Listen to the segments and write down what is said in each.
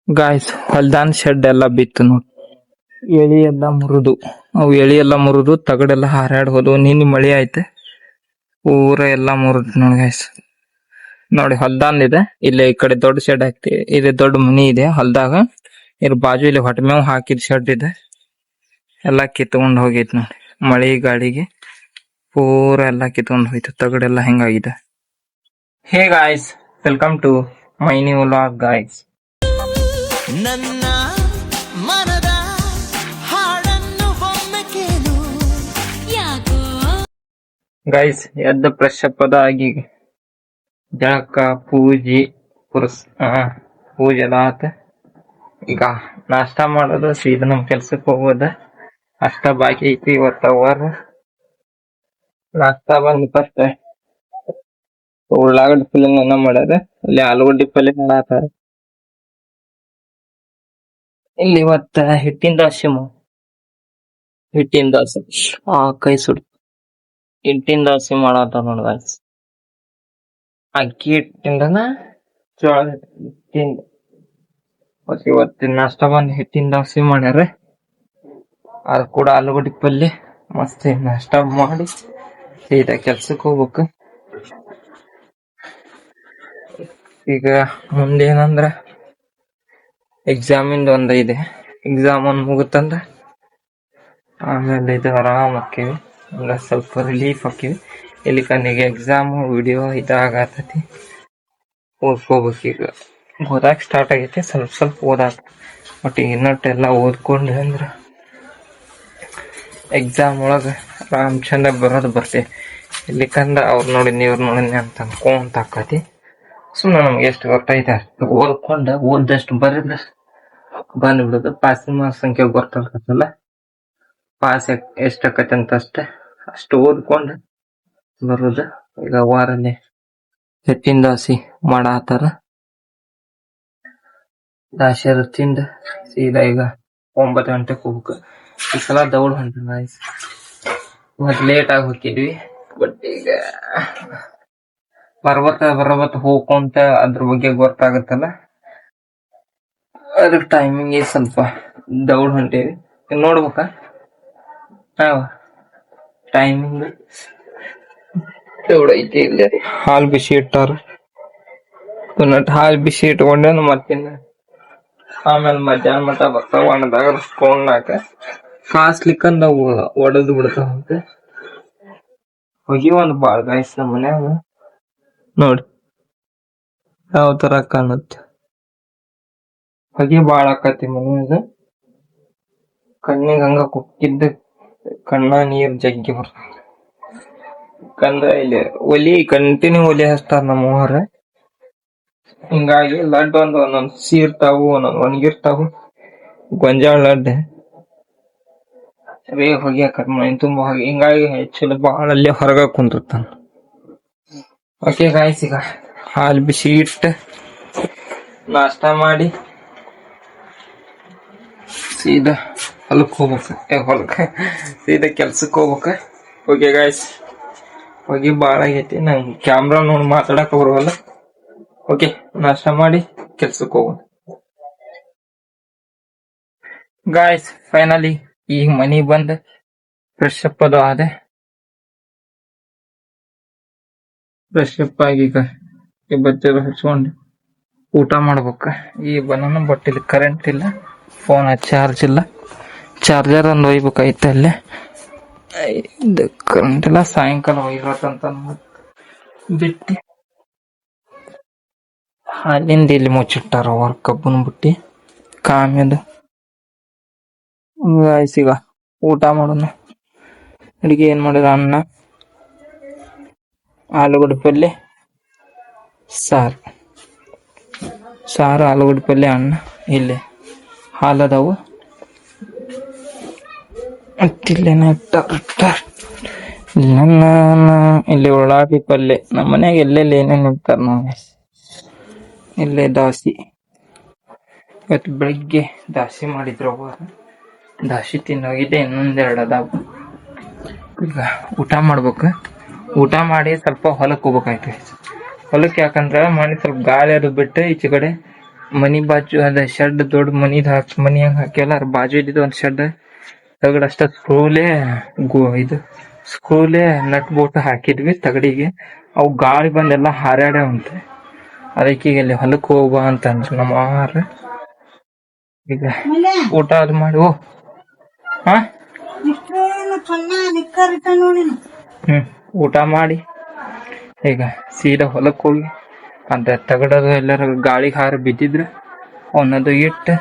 Guys ಹೊಲ್ದಾನ್ shed ಎಲ್ಲ ಬಿತ್ತು ನೋಡಿ. ಎಳಿ ಎಲ್ಲ ಮುರಿದು ತಗಡೆಲ್ಲ ಹಾರಾಡ್ ಹೋದು. ನಿನ್ನೆ ಮಳಿ ಐತೆ, ಪೂರ ಎಲ್ಲ ಮುರಿದ್ ನೋಡಿ ಗಾಯ್ಸ್. ನೋಡಿ ಹೊಲ್ದಾನ್ ಇದೆ, ಇಲ್ಲಿ ಈ ಕಡೆ ದೊಡ್ಡ ಶೆಡ್ ಹಾಕ್ತಿವಿ. ಇಲ್ಲಿ ದೊಡ್ಡ ಮನಿ ಇದೆ ಹೊಲ್ದಾಗ. ಇದ್ರ ಬಾಜು ಇಲ್ಲಿ ಹೊಟ್ಟಮೇವ್ ಹಾಕಿದ ಶೆಡ್ ಇದೆ. ಎಲ್ಲ ಕಿತ್ಕೊಂಡ್ ಹೋಗೈತಿ ನೋಡಿ, ಮಳಿ ಗಾಳಿಗೆ ಪೂರ ಎಲ್ಲ ಕಿತ್ಕೊಂಡ್ ಹೋಯ್ತು. ತಗಡೆಲ್ಲ ಹೆಂಗಾಗಿದೆ. Hey guys, welcome to my new vlog guys. ನನ್ನ ಮನದ ಹಾಡನ್ನು ಒಮ್ಮೆ ಕೇಳು ಯಾಕೋ ಗೈಸ್ ಎದ್ದ ಫ್ರೆಶ್ ಅಪ್ ಅದ ಆಗಿ ಜಳಕ ಪೂಜೆ ಪೂಜೆ ಎಲ್ಲ ಆತ. ಈಗ ನಾಷ್ಟ ಮಾಡೋದು, ಸೀದಾ ನಮ್ ಕೆಲ್ಸಕ್ಕೆ ಹೋಗೋದ ಅಷ್ಟ ಬಾಕಿ ಐತಿ ಇವತ್ತ. ಅವರ್ ನಾಷ್ಟ ಬಂದ್ ಫಸ್ಟ್ ಉಳ್ಳಾಗಡ್ಡಿ ಪಲ್ಯ ಅನ್ನ ಮಾಡ್ಯಾರ, ಇಲ್ಲಿ ಆಲೂಗಡ್ಡಿ ಪಲ್ಯ ಮಾಡಾತಾರ. ಇಲ್ಲಿ ಇವತ್ತ ಹಿಟ್ಟಿನ ದೋಸೆ ಕೈ ಸುಡ್ ಹಿಟ್ಟಿನ ದೋಸೆ ಮಾಡಾತಾರ ನೋಡ ಗಾಯ್ಸ್. ಅಕ್ಕಿ ಹಿಟ್ಟಿಂದನ ಜೋಳ ಹಿಟ್ಟಿಂದ. ಇವತ್ತಿನ ನಾಷ್ಟ ಬಂದ್ ಹಿಟ್ಟಿನ ದೋಸೆ ಮಾಡ್ಯಾರ, ಅದ್ ಕೂಡ ಆಲೂಗಡ್ಡಿ ಪಲ್ಯ. ಮಸ್ತ್ ನಾಷ್ಟ ಮಾಡಿ ಸೀದಾ ಕೆಲ್ಸಕ್ಕೆ ಹೋಗ್ಬೇಕು. ಈಗ ಮುಂದೇನಂದ್ರ ಎಕ್ಸಾಮಿಂದ ಒಂದ್ ಇದೆ. ಎಕ್ಸಾಮ್ ಒಂದ್ ಮುಗುತ್ತಂದ್ರ ಆಮೇಲೆ ಇದು ಆರಾಮ್ ಹಾಕಿವಿ, ಹಂಗ ಸ್ವಲ್ಪ ರಿಲೀಫ್ ಹಾಕಿವಿ. ಇಲ್ಲಿ ಕಣ್ಣಿಗೆ ಎಕ್ಸಾಮ್ ವಿಡಿಯೋ ಇದಾಗತೈತಿ, ಓದ್ಕೋಬೇಕು. ಈಗ ಓದಾಕ್ ಸ್ಟಾರ್ಟ್ ಆಗೈತಿ, ಸ್ವಲ್ಪ ಓದಾಕ. ಬಟ್ ಇನ್ನೊಟ್ಟೆಲ್ಲ ಓದ್ಕೊಂಡ್ರೆ ಅಂದ್ರ ಎಕ್ಸಾಮ್ ಒಳಗ ಆರಾಮ್ ಚಂದ ಬರೋದು ಬರ್ತೇವೆ. ಇಲ್ಲಿಕಂದ್ರ ಅವ್ರು ನೋಡಿನಿ ಇವ್ರು ನೋಡಿನಿ ಅಂತ ಅನ್ಕೊಂತ ಆಕತಿ. ಸುಮ್ಮನೆ ನಮ್ಗೆ ಎಷ್ಟು ಗೊತ್ತೈತೆ ಅಷ್ಟು ಓದ್ಕೊಂಡ ಓದಷ್ಟು ಬರೆದಷ್ಟು ಬಂದ್ಬಿಡುದು. ಪಾಸಿಂಗ್ ಮಾರ್ಕ್ಸ್ ಸಂಖ್ಯೆ ಗೊತ್ತಾಗತ್ತಲ್ಲ, ಪಾಸ್ ಎಷ್ಟ್ ಆಕತಿ ಅಂತ ಅಷ್ಟು ಓದ್ಕೊಂಡ ಬರುದು. ಈಗ ವಾರಲ್ಲಿ ಹಿಟ್ಟಿನ ದೋಸೆ ಮಾಡಾತಾರ. ದಾಸೆ ತಿಂದ ಸೀದಾ ಈಗ 9 ಗಂಟೆಗೆ ಹೋಗ್ಬೇಕು. ಈ ಸಲ ದೌಡ್ ಹೊಂಟ ಗಾಯ್ಸ್. ಮತ್ ಲೇಟ್ ಆಗಿ ಹೋಗಿದ್ವಿ, ಬಟ್ ಈಗ ಬರಬತ್ತ ಹೋಗ್ಕೊಂತ ಅದ್ರ ಬಗ್ಗೆ ಗೊತ್ತಾಗತ್ತಲ್ಲ, ಅದಕ್ಕೆ ಟೈಮಿಂಗ್ ಸ್ವಲ್ಪ ದೌಡ್ ಹೊಂಟೇವಿ. ನೋಡ್ಬೇಕ ಟೈಮಿಂಗ್ ದೌಡ್ ಐತಿ. ಇಲ್ಲ ಹಾಲ್ ಬಿಸಿ ಇಟ್ಟಾರ, ಹಾಲ್ ಬಿಸಿ ಇಟ್ಕೊಂಡೇನು ಮತ್ತಿನ್ನ ಆಮೇಲೆ ಮಧ್ಯಾಹ್ನ ಮಟ ಬರ್ತಾವ. ಒಣದಾಗ ಸ್ಪೂನ್ನಾಕ ಕಾಸ್ಲಿಕ್ಕಂದ ಒಡದ್ ಬಿಡ್ತಾವಂತ. ಹೋಗಿ ಒಂದ್ ಬಾಳ್ ಗಾಯ್ಸ್ ನಮ್ಮ ಮನ್ಯಾಗ ನೋಡಿ ಯಾವ ತರ ಕಾಣುತ್ತೆ. ಹೊಗೆ ಬಾಳ ಆಕತಿ ಮನ್ಯಾಗ, ಕಣ್ಣಿಗೆ ಹಂಗ ಕುಕ್ಕಿದ್ದ ಕಣ್ಣ ನೀರ್ ಜಗ್ಗಿ ಬರ್ತಾವ. ಕಂದ್ರ ಇಲ್ಲಿ ಕಂಟಿನ್ಯೂ ಒಲಿ ಹಚ್ತಾರ ನಮ್ಮವ್ರ. ಹಿಂಗಾಗಿ ಲಡ್ ಒಂದೊಂದ್ ಸೀರ್ತಾವು, ಒಂದೊಂದ್ ಒಣಗಿರ್ತಾವು. ಗೊಂಜಾಳ ಲಡ್ ಬೇಗ ಹೊಗೆ ಆಕತ್, ಮೈ ತುಂಬ ಹೊಗೆ. ಹಿಂಗಾಗಿ ಹೆಚ್ಚು ಬಾಳ ಅಲ್ಲೇ ಹೊರಗ ಕುಂದಿರ್ತಾನ. ಓಕೆ ಗಾಯ್ಸ್, ಈಗ ಹಾಲ್ ಬಿಸಿ ಇಟ್ಟು ನಾಷ್ಟ ಮಾಡಿ ಸೀದಾ ಹೊಲಕ್ ಹೋಗ್ಬೇಕು. ಸೀದಾ ಕೆಲ್ಸಕ್ಕೆ ಹೋಗ್ಬೇಕ. ಓಕೆ ಗಾಯ್ಸ್, ಹೊಗೆ ಬಾಳ ಆಗೈತಿ, ನಂಗೆ ಕ್ಯಾಮ್ರಾ ನೋಡಿ ಮಾತಾಡಕ್ ಬರುವಲ್ಲ. ಓಕೆ, ನಾಷ್ಟ ಮಾಡಿ ಕೆಲ್ಸಕ್ಕೆ ಹೋಗೋಣ ಗಾಯ್ಸ್. ಫೈನಲಿ ಈಗ ಮನಿ ಬಂದ ಫ್ರೆಶ್ ಅಪ್ ಅದು ಆದೆ. ಫ್ರೆಶ್ ಅಪ್ ಆಗಿ ಈಗ ಬಟ್ಟೆ ಹಚ್ಕೊಂಡು ಊಟ ಮಾಡ್ಬೇಕ. ಈ ಬನಾನ ಬಟ್ ಇಲ್ಲಿ ಕರೆಂಟ್ ಇಲ್ಲ, ಫೋನ್ ಚಾರ್ಜ್ ಇಲ್ಲ, ಚಾರ್ಜರ್ ಒಂದು ಒಯ್ಬೇಕಾಯ್ತ ಅಲ್ಲೇ. ಕರೆಂಟ್ ಇಲ್ಲ, ಸಾಯಂಕಾಲ ಒಯ್ಯತ್ತಂತ ಬಿಟ್ಟಿ ಅಲ್ಲಿಂದ ಇಲ್ಲಿ ಮುಚ್ಚಿಟ್ಟಾರ ಅವ್ರ ಕಬ್ಬನ್ ಬುಟ್ಟಿ ಕಾಮ್ಯದ. ಈಗ ಊಟ ಮಾಡೋಣ. ಅಡಿಗೆ ಏನ್ ಮಾಡಿರ? ಅನ್ನ, ಆಲೂಗಡ್ಡೆ ಪಲ್ಯ, ಸಾರು ಆಲೂಗಡ್ಡೆ ಪಲ್ಯ, ಅನ್ನ. ಇಲ್ಲಿ ಹಾಲದವು ಇಲ್ಲಿ ಉಳ್ಳಾಗಡ್ಡಿ ಪಲ್ಯ. ನಮ್ಮ ಮನ್ಯಾಗ ಎಲ್ಲೆಲ್ಲಿ ಏನೇನು ಇರ್ತಾರ ನಾವು. ಇಲ್ಲೇ ದಾಸಿ, ಇವತ್ತು ಬೆಳಿಗ್ಗೆ ದಾಸಿ ಮಾಡಿದ್ರು. ದಾಸಿ ತಿನ್ನೋಗಿದೆ, ಇನ್ನೊಂದೆರಡು ಅದಾವ. ಈಗ ಊಟ ಮಾಡ್ಬೇಕು. ಊಟ ಮಾಡಿ ಸ್ವಲ್ಪ ಹೊಲಕ್ಕೆ ಹೋಗ್ಬೇಕಾಯ್ತು. ಹೊಲಕ್ಕೆ ಯಾಕಂದ್ರ ಮಾಡಿ ಸ್ವಲ್ಪ ಗಾಳಿ ಅದು ಬಿಟ್ಟು ಈಚೆ ಕಡೆ ಮನಿ ಬಾಜು ಅದ ಶೆಡ್ ದೊಡ್ಡ ಮನಿದ್ ಮನಿ ಹಂಗ ಹಾಕ್ಯಾಲ ಅದ್ರ ಬಾಜು ಇದ್ದಿದ್ದು ಒಂದ್ ಶೆಡ್ ತಗಡ ಅಷ್ಟ ಇದು ಸ್ಕ್ರೂಲೆ ನಟ್ ಬೋಟ್ ಹಾಕಿದ್ವಿ ತಗಡಿಗೆ. ಅವು ಗಾಳಿ ಬಂದೆಲ್ಲ ಹಾರ್ಯಾಡ್ಯಾವಂತೆ. ಅದಕ್ಕೆ ಈಗ ಇಲ್ಲಿ ಹೊಲಕ್ ಹೋಗ್ಬಾ ಅಂತ ಅಂದ್ರು ನಮ್ಮ ಮಾವಾರ. ಈಗ ಊಟ ಅದು ಮಾಡಿ ಹಾ ಊಟ ಮಾಡಿ ಈಗ ಸೀದಾ ಹೊಲಕ್ ಹೋಗಿ ಅಂತ ತಗಡದು ಎಲ್ಲಾರ ಗಾಳಿಗೆ ಹಾರ ಬಿದ್ದಿದ್ರ ಅವನದು ಇಟ್ಟು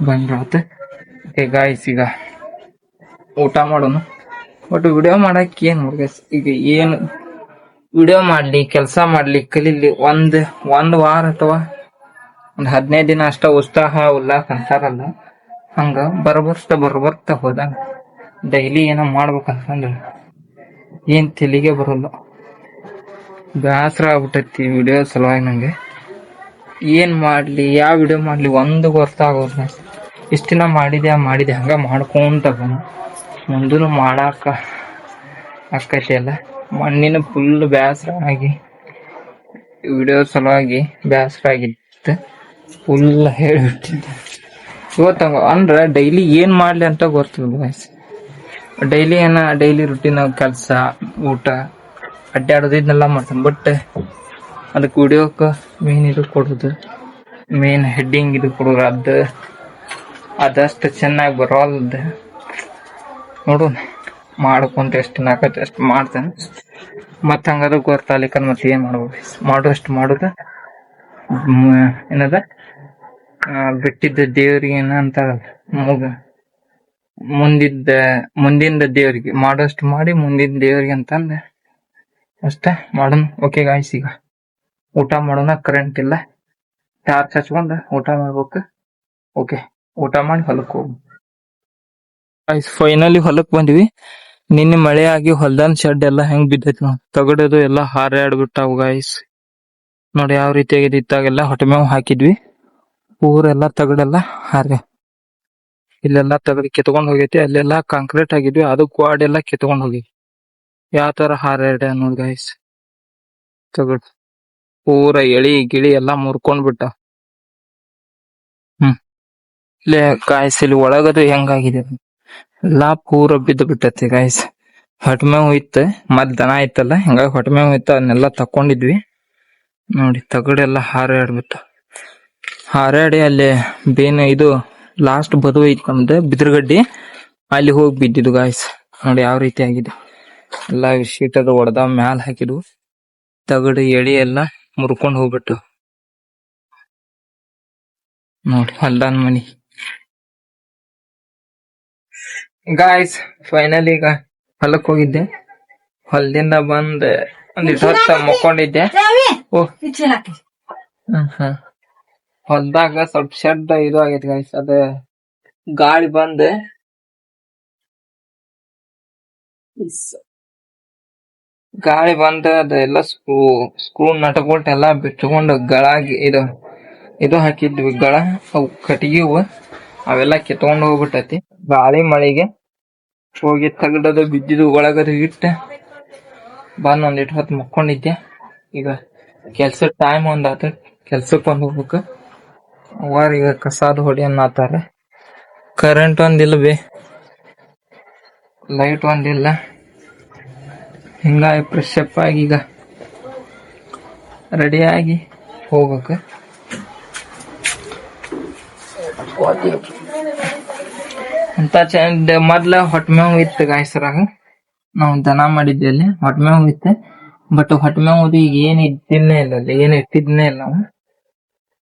ಬಂದ್ರಾತ. ಈಗ ಈಗ ಊಟ ಮಾಡೋನು. ಬಟ್ ವಿಡಿಯೋ ಮಾಡಕ್ ಏನ್ ಹುಡುಗಸ್ ಈಗ ಏನು ವಿಡಿಯೋ ಮಾಡ್ಲಿ ಕೆಲ್ಸ ಮಾಡ್ಲಿ ಕಲೀಲಿ ಒಂದ್ ವಾರ ಅಥವಾ ಒಂದ್ 15 ದಿನ ಅಷ್ಟ ಉತ್ಸಾಹ ಉಲ್ಲಾಸ ಅಂತಾರಲ್ಲ ಹಂಗ ಬರ್ಬರ್ತಾ ಹೋದಂಗ ಡೈಲಿ ಏನೋ ಮಾಡ್ಬೇಕಂತಂದ್ರ ಏನ್ ತಲೆಗೆ ಬರಲ್ಲ. ಬ್ಯಾಸರ ಆಗ್ಬಿಟ್ಟೈತಿ ವಿಡಿಯೋ ಸಲುವಾಗಿ ನಂಗೆ. ಏನ್ ಮಾಡ್ಲಿ ಯಾವ ವಿಡಿಯೋ ಮಾಡ್ಲಿ ಒಂದು ಗೊತ್ತಾಗೋಲ್ಲ. ಇಷ್ಟ ದಿನ ಮಾಡಿದೆ ಹಂಗ ಮಾಡ್ಕೊಂತ ಬಂದು ಮುಂದೂ ಮಾಡಾಕ ಆಕತಿ ಅಲ್ಲ. ಮಣ್ಣಿನ ಫುಲ್ ಬ್ಯಾಸರ ಆಗಿ ವಿಡಿಯೋ ಸಲುವಾಗಿ ಬ್ಯಾಸರ ಆಗಿತ್ತು. ಫುಲ್ ಹೇಳ್ಬಿಟ್ಟಿದ್ದೆ ಇವತ್ತಂಗ ಅಂದ್ರ ಡೈಲಿ ಏನ್ ಮಾಡ್ಲಿ ಅಂತ ಗೊತ್ತಿಲ್ಲ. ಡೈಲಿ ರುಟೀನ್ ಕೆಲ್ಸ ಊಟ ಅಡ್ಡಾಡೋದು ಇದನ್ನೆಲ್ಲ ಮಾಡ್ತಾನೆ. ಬಟ್ ಅದಕ್ಕೆ ವಿಡಿಯೋಕ್ಕ ಮೇನ್ ಇದು ಕೊಡೋದು ಮೇನ್ ಹೆಡ್ಡಿಂಗ್ ಇದು ಕೊಡೋದು ಅದಷ್ಟು ಚೆನ್ನಾಗಿ ಬರೋಲ್ದ. ನೋಡು ಮಾಡ್ಕೊಂತ ಎಷ್ಟು ನಾಕತ್ತೆ ಅಷ್ಟು ಮಾಡ್ತಾನೆ. ಮತ್ ಹಂಗಾದ್ರೆ ಗೊತ್ತಾಗ್ಲಿಕ್ಕ ಮತ್ತೆ ಏನ್ ಮಾಡ್ಬೇಕು ಮಾಡುದು ಏನದ ಬಿಟ್ಟಿದ್ದ ದೇವ್ರಿಗೆ ಏನ ಅಂತಾರಲ್ಲ ಮುಂದಿನ ದೇವ್ರಿಗೆ ಮಾಡೋಷ್ಟು ಮಾಡಿ ಮುಂದಿನ ದೇವ್ರಿಗೆ ಅಂತಂದ ಅಷ್ಟೇ ಮಾಡೋಣ. ಓಕೆ ಗಾಯ್ಸ್ ಈಗ ಊಟ ಮಾಡೋಣ. ಕರೆಂಟ್ ಇಲ್ಲ, ಟಾರ್ಚ್ ಹಚ್ಕೊಂಡ ಊಟ ಮಾಡ್ಬೇಕು. ಓಕೆ ಊಟ ಮಾಡಿ ಹೊಲಕ್ ಹೋಗ್ ಗಾಯ್ಸ್. ಫೈನಲಿ ಹೊಲಕ್ ಬಂದ್ವಿ. ನಿನ್ನೆ ಮಳೆ ಆಗಿ ಹೊಲ್ದಾನ್ ಶೆಡ್ ಎಲ್ಲಾ ಹೆಂಗ್ ಬಿದ್ದೈತಿ ನಾವು ತಗಡದು ಎಲ್ಲಾ ಹಾರಾಡ್ಬಿಟ್ಟಾವು ಗಾಯ್ಸ್. ನೋಡಿ ಯಾವ ರೀತಿ ಆಗಿದೆ. ಇತ್ತಾಗೆಲ್ಲ ಹೊಟ್ಟೆ ಮೇವು ಹಾಕಿದ್ವಿ, ಊರೆಲ್ಲಾ ತಗಡೆಲ್ಲ ಹಾರ್ಯ. ಇಲ್ಲೆಲ್ಲಾ ತಗಡಿ ಕಿತ್ಕೊಂಡ್ ಹೋಗೈತಿ, ಅಲ್ಲೆಲ್ಲಾ ಕಾಂಕ್ರೀಟ್ ಆಗಿದ್ವಿ, ಅದು ಕ್ವಾಡ್ ಎಲ್ಲಾ ಕಿತ್ಕೊಂಡ್ ಹೋಗಿ ಯಾವ ತರ ಹಾರ್ಯಾಡ ನೋಡಿ ಗಾಯ್ಸ್. ತಗಡ್ ಪೂರ ಎಳಿ ಗಿಳಿ ಎಲ್ಲಾ ಮುರ್ಕೊಂಡ್ ಬಿಟ್ಟ. ಇಲ್ಲೇ ಗಾಯ್ಸ್ ಇಲ್ಲಿ ಒಳಗದು ಹೆಂಗಾಗಿದೆ ಎಲ್ಲಾ ಪೂರ ಬಿದ್ದು ಬಿಟ್ಟತಿ ಗಾಯ್ಸ್. ಹೊಟ್ಮೇವು ಇತ್ತು, ಮತ್ ದನ ಇತ್ತಲ್ಲ ಹಿಂಗಾಗಿ ಹೊಟ್ಮೇವು ಇತ್ತು, ಅದನ್ನೆಲ್ಲಾ ತಕೊಂಡಿದ್ವಿ. ನೋಡಿ ತಗಡೆಲ್ಲ ಹಾರಾಡಿ ಅಲ್ಲಿ ಇದು ಲಾಸ್ಟ್ ಬದು ಐತಿ ನಮ್ದು ಬಿದ್ರಗಡ್ಡಿ, ಅಲ್ಲಿ ಹೋಗಿ ಬಿದ್ದಿದ್ದು ಗಾಯ್ಸ್. ನೋಡಿ ಯಾವ ರೀತಿ ಆಗಿದೆ. ಎಲ್ಲಾ ಶೀಟ್ ಅದು ಹೊಡೆದ ಮ್ಯಾಲ ಹಾಕಿದ್ವು, ತಗಡು ಎಳಿ ಎಲ್ಲ ಮುರ್ಕೊಂಡ್ ಹೋಗ್ಬಿಟ್ಟು. ನೋಡಿ ಹೊಲ್ದಾನ್ ಮನಿ ಗಾಯ್ಸ್. ಫೈನಲಿ ಈಗ ಹೊಲಕ್ ಹೋಗಿದ್ದೆ, ಹೊಲದಿಂದ ಬಂದ್ ಒಂದಿಟ್ಟು ಹೊತ್ತ ಮುಕ್ಕೊಂಡಿದ್ದೆ. ಹೊಲ್ದಾಗ ಸ್ವಲ್ಪ ಶೆಡ್ ಇದು ಆಗೈತಿ ಗಾಯ್ಸ್. ಅದ ಗಾಳಿ ಬಂದ್ ಅದೆಲ್ಲ ಸ್ಕ್ರೂ ನಟಗೊಲ್ಟ್ ಎಲ್ಲಾ ಬಿಟ್ಕೊಂಡು ಗಳಾಗಿ ಇದು ಹಾಕಿದ್ವಿ ಗಳ, ಅವು ಕಟ್ಟಿಗೆ ಅವೆಲ್ಲಾ ಕಿತ್ಕೊಂಡ್ ಹೋಗ್ಬಿಟ್ಟೈತಿ ಗಾಳಿ ಮಳೆಗೆ. ಹೋಗಿ ತಗಡದು ಬಿದ್ದಿದ್ದು ಒಳಗದು ಇಟ್ಟ ಬಂದ್ ಒಂದಿಟ್ಟು ಹೊತ್ತು ಮುಕ್ಕೊಂಡಿದ್ದೆ. ಈಗ ಕೆಲ್ಸದ ಟೈಮ್ ಒಂದಾತ, ಕೆಲ್ಸಕ್ ಹೋಗ್ಬೇಕು. ಅವಾರ ಈಗ ಕಸಾದ ಹೊಡಿ ಅನ್ನತಾರ. ಕರೆಂಟ್ ಒಂದಿಲ್ಲ ಲೈಟ್ ಒಂದಿಲ್ಲ, ಹಿಂಗಾಗಿ ಫ್ರೆಶ್ ಅಪ್ ಆಗಿ ಈಗ ರೆಡಿ ಆಗಿ ಹೋಗ್ಬೇಕು. ಅಂತ ಚಂದ ಮೊದ್ಲ ಹೊಟ್ಮೇವು ಇತ್ತು ಗಾಯ್ಸರಾಗ, ನಾವು ದನ ಮಾಡಿದ್ವಿ ಅಲ್ಲಿ ಹೊಟ್ಮೇವು ಇತ್ತು. ಬಟ್ ಹೊಟ್ಮೇವು ಈಗ ಏನ್ ಇಟ್ಟಿದ್ನೇ ಇಲ್ಲ ನಾವು.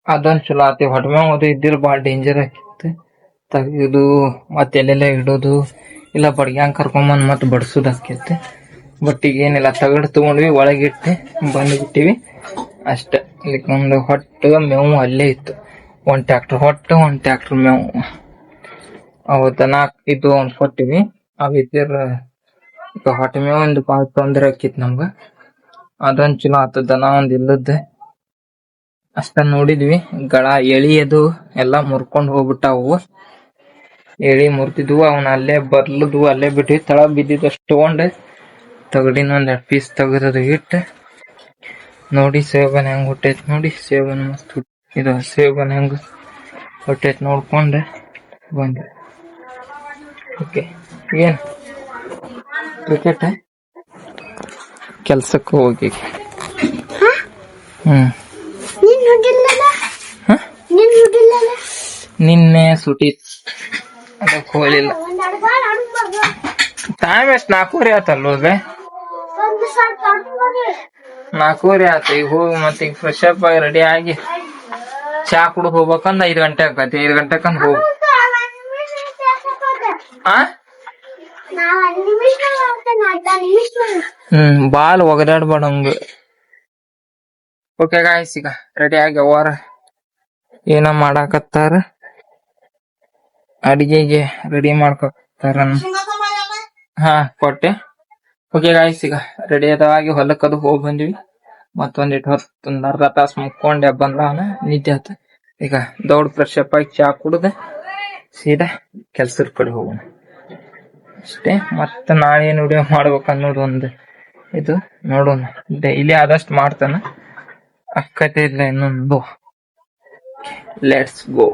ಅದೊಂದ್ ಚಲೋ ಆತಿ. ಹೊಟ್ಮೇವು ಇದ್ದಿರ್ ಬಾಳ ಡೇಂಜರ್ ಆಗಿತ್ತು. ತೆಗೆದು ಮತ್ತೆ ಎಲ್ಲೆಲ್ಲ ಇಡೋದು ಇಲ್ಲ ಬಡ್ಗ್ಯಾಂಗ್ ಕರ್ಕೊಂಬಂದ್ ಮತ್ ಬಡ್ಸುದ್ ಆಕೈತಿ. ಬಟ್ ಈಗ ಏನಿಲ್ಲ, ತಗಡ್ ತಗೊಂಡ್ವಿ ಒಳಗಿಟ್ಟು ಬಂದ್ಬಿಟ್ಟಿವಿ ಅಷ್ಟೇ. ಇದಕ್ಕೆ ಒಂದು ಹೊಟ್ಟು ಮೇವು ಅಲ್ಲೇ ಇತ್ತು, 1 ಟ್ರ್ಯಾಕ್ಟರ್ ಹೊಟ್ಟು 1 ಟ್ರ್ಯಾಕ್ಟರ್ ಮೇವು. ಅವು ದನ ಇದು ಒಂದ್ ಕೊಟ್ಟಿವಿ. ಅವಿದ್ರ ಈಗ ಹೊಟ್ಟೆ ಮೇವು ಒಂದು ಬಾಳ ತೊಂದ್ರೆ ಆಕಿತ್ ನಮ್ಗ. ಅದೊಂದ್ ಚಲೋ ಆತ. ದನ ಒಂದ್ ಇಲ್ಲದ ಅಷ್ಟ ನೋಡಿದ್ವಿ. ಗಳ ಎಳಿ ಅದು ಎಲ್ಲಾ ಮುರ್ಕೊಂಡ್ ಹೋಗ್ಬಿಟ್ಟಾವು. ಎಳಿ ಮುರ್ತಿದ್ವು, ಅವನ ಅಲ್ಲೇ ಬರ್ಲದ್ವು, ಅಲ್ಲೇ ಬಿಟ್ವಿ. ತಳ ಬಿದ್ದಿದ್ದಷ್ಟು ತಗೊಂಡ್ ತಗಡಿನ ಒಂದ್ 2 ಪೀಸ್ ತೆಗದು ಇಟ್ಟು ನೋಡಿ ಸೇವನ್ ಹೆಂಗ್ ಹುಟ್ಟೈತಿ ನೋಡಿ. ಸೇವನ್ ಮಸ್ತ್ ಇದು ಸೇಬನ್ ಹೆಂಗ ಹೊಟ್ಟೆ ನೋಡ್ಕೊಂಡೆ ಬಂದೆ. ಓಕೆ ಏನ್ ಕ್ರಿಕೆಟ್ ಕೆಲ್ಸಕ್ಕೆ ಹೋಗಿ ನಿನ್ನೆ ಸುಟಿ ಅದಕ್ಕೆ ಹೋಗ್ಲಿಲ್ಲ. ಟೈಮ್ ಎಷ್ಟು 4:30 ಆತಲ್ವ? 4:30 ಆತ. ಈಗ ಹೋಗಿ ಮತ್ತೆ ಈಗ ಫ್ರೆಶ್ ಅಪ್ ಆಗಿ ರೆಡಿ ಆಗಿ ಚಾ ಕುಡಿದು ಹೋಗ್ಬೇಕಂದ್ 5 ಗಂಟೆ ಆಕತಿ. 5 ಗಂಟೆಕಂದ್ ಹೋಗ್ ಬಾಲ್ ಒಗದಾಡ್ಬೇಡಂಗ. ಓಕೆ ಗಾಯ್ಸ್, ಈಗ ರೆಡಿ ಆಗಿ ಅವರ ಏನ ಮಾಡಾಕತ್ತಾರ, ಅಡಿಗೆಗೆ ರೆಡಿ ಮಾಡ್ಕೊತಾರ. ಹಾ ಕೊಟ್ಟೆ. ಓಕೆ ಗಾಯ್ಸ್, ಈಗ ರೆಡಿ ಆದವಾಗಿ ಹೊಲಕ್ಕದು ಹೋಗಿ ಬಂದ್ವಿ. ಮತ್ತೊಂದಿಟ್ಟು ಹೊತ್ತು 1 ಅರ್ಧ ತಾಸು ಮುಕ್ಕೊಂಡೆ ಬಂದಾನ, ನಿದ್ದೆ ಆತ. ಈಗ ದೌಡ್ ಫ್ರೆಶ್ ಅಪ್ ಆಗಿ ಚಾ ಕುಡ್ದೆ ಸೀದಾ ಕೆಲ್ಸದ ಕಡೆ ಹೋಗೋಣ ಅಷ್ಟೇ. ಮತ್ತೆ ನಾಳೆ ಏನ್ ವಿಡಿಯೋ ಮಾಡ್ಬೇಕನ್ನೋದು ಒಂದು ಇದು ನೋಡೋಣ. ಡೈಲಿ ಆದಷ್ಟು ಮಾಡ್ತಾನ, ಅಕ್ಕತೆ ಇಲ್ಲ ಇನ್ನೊಂದು. Let's go.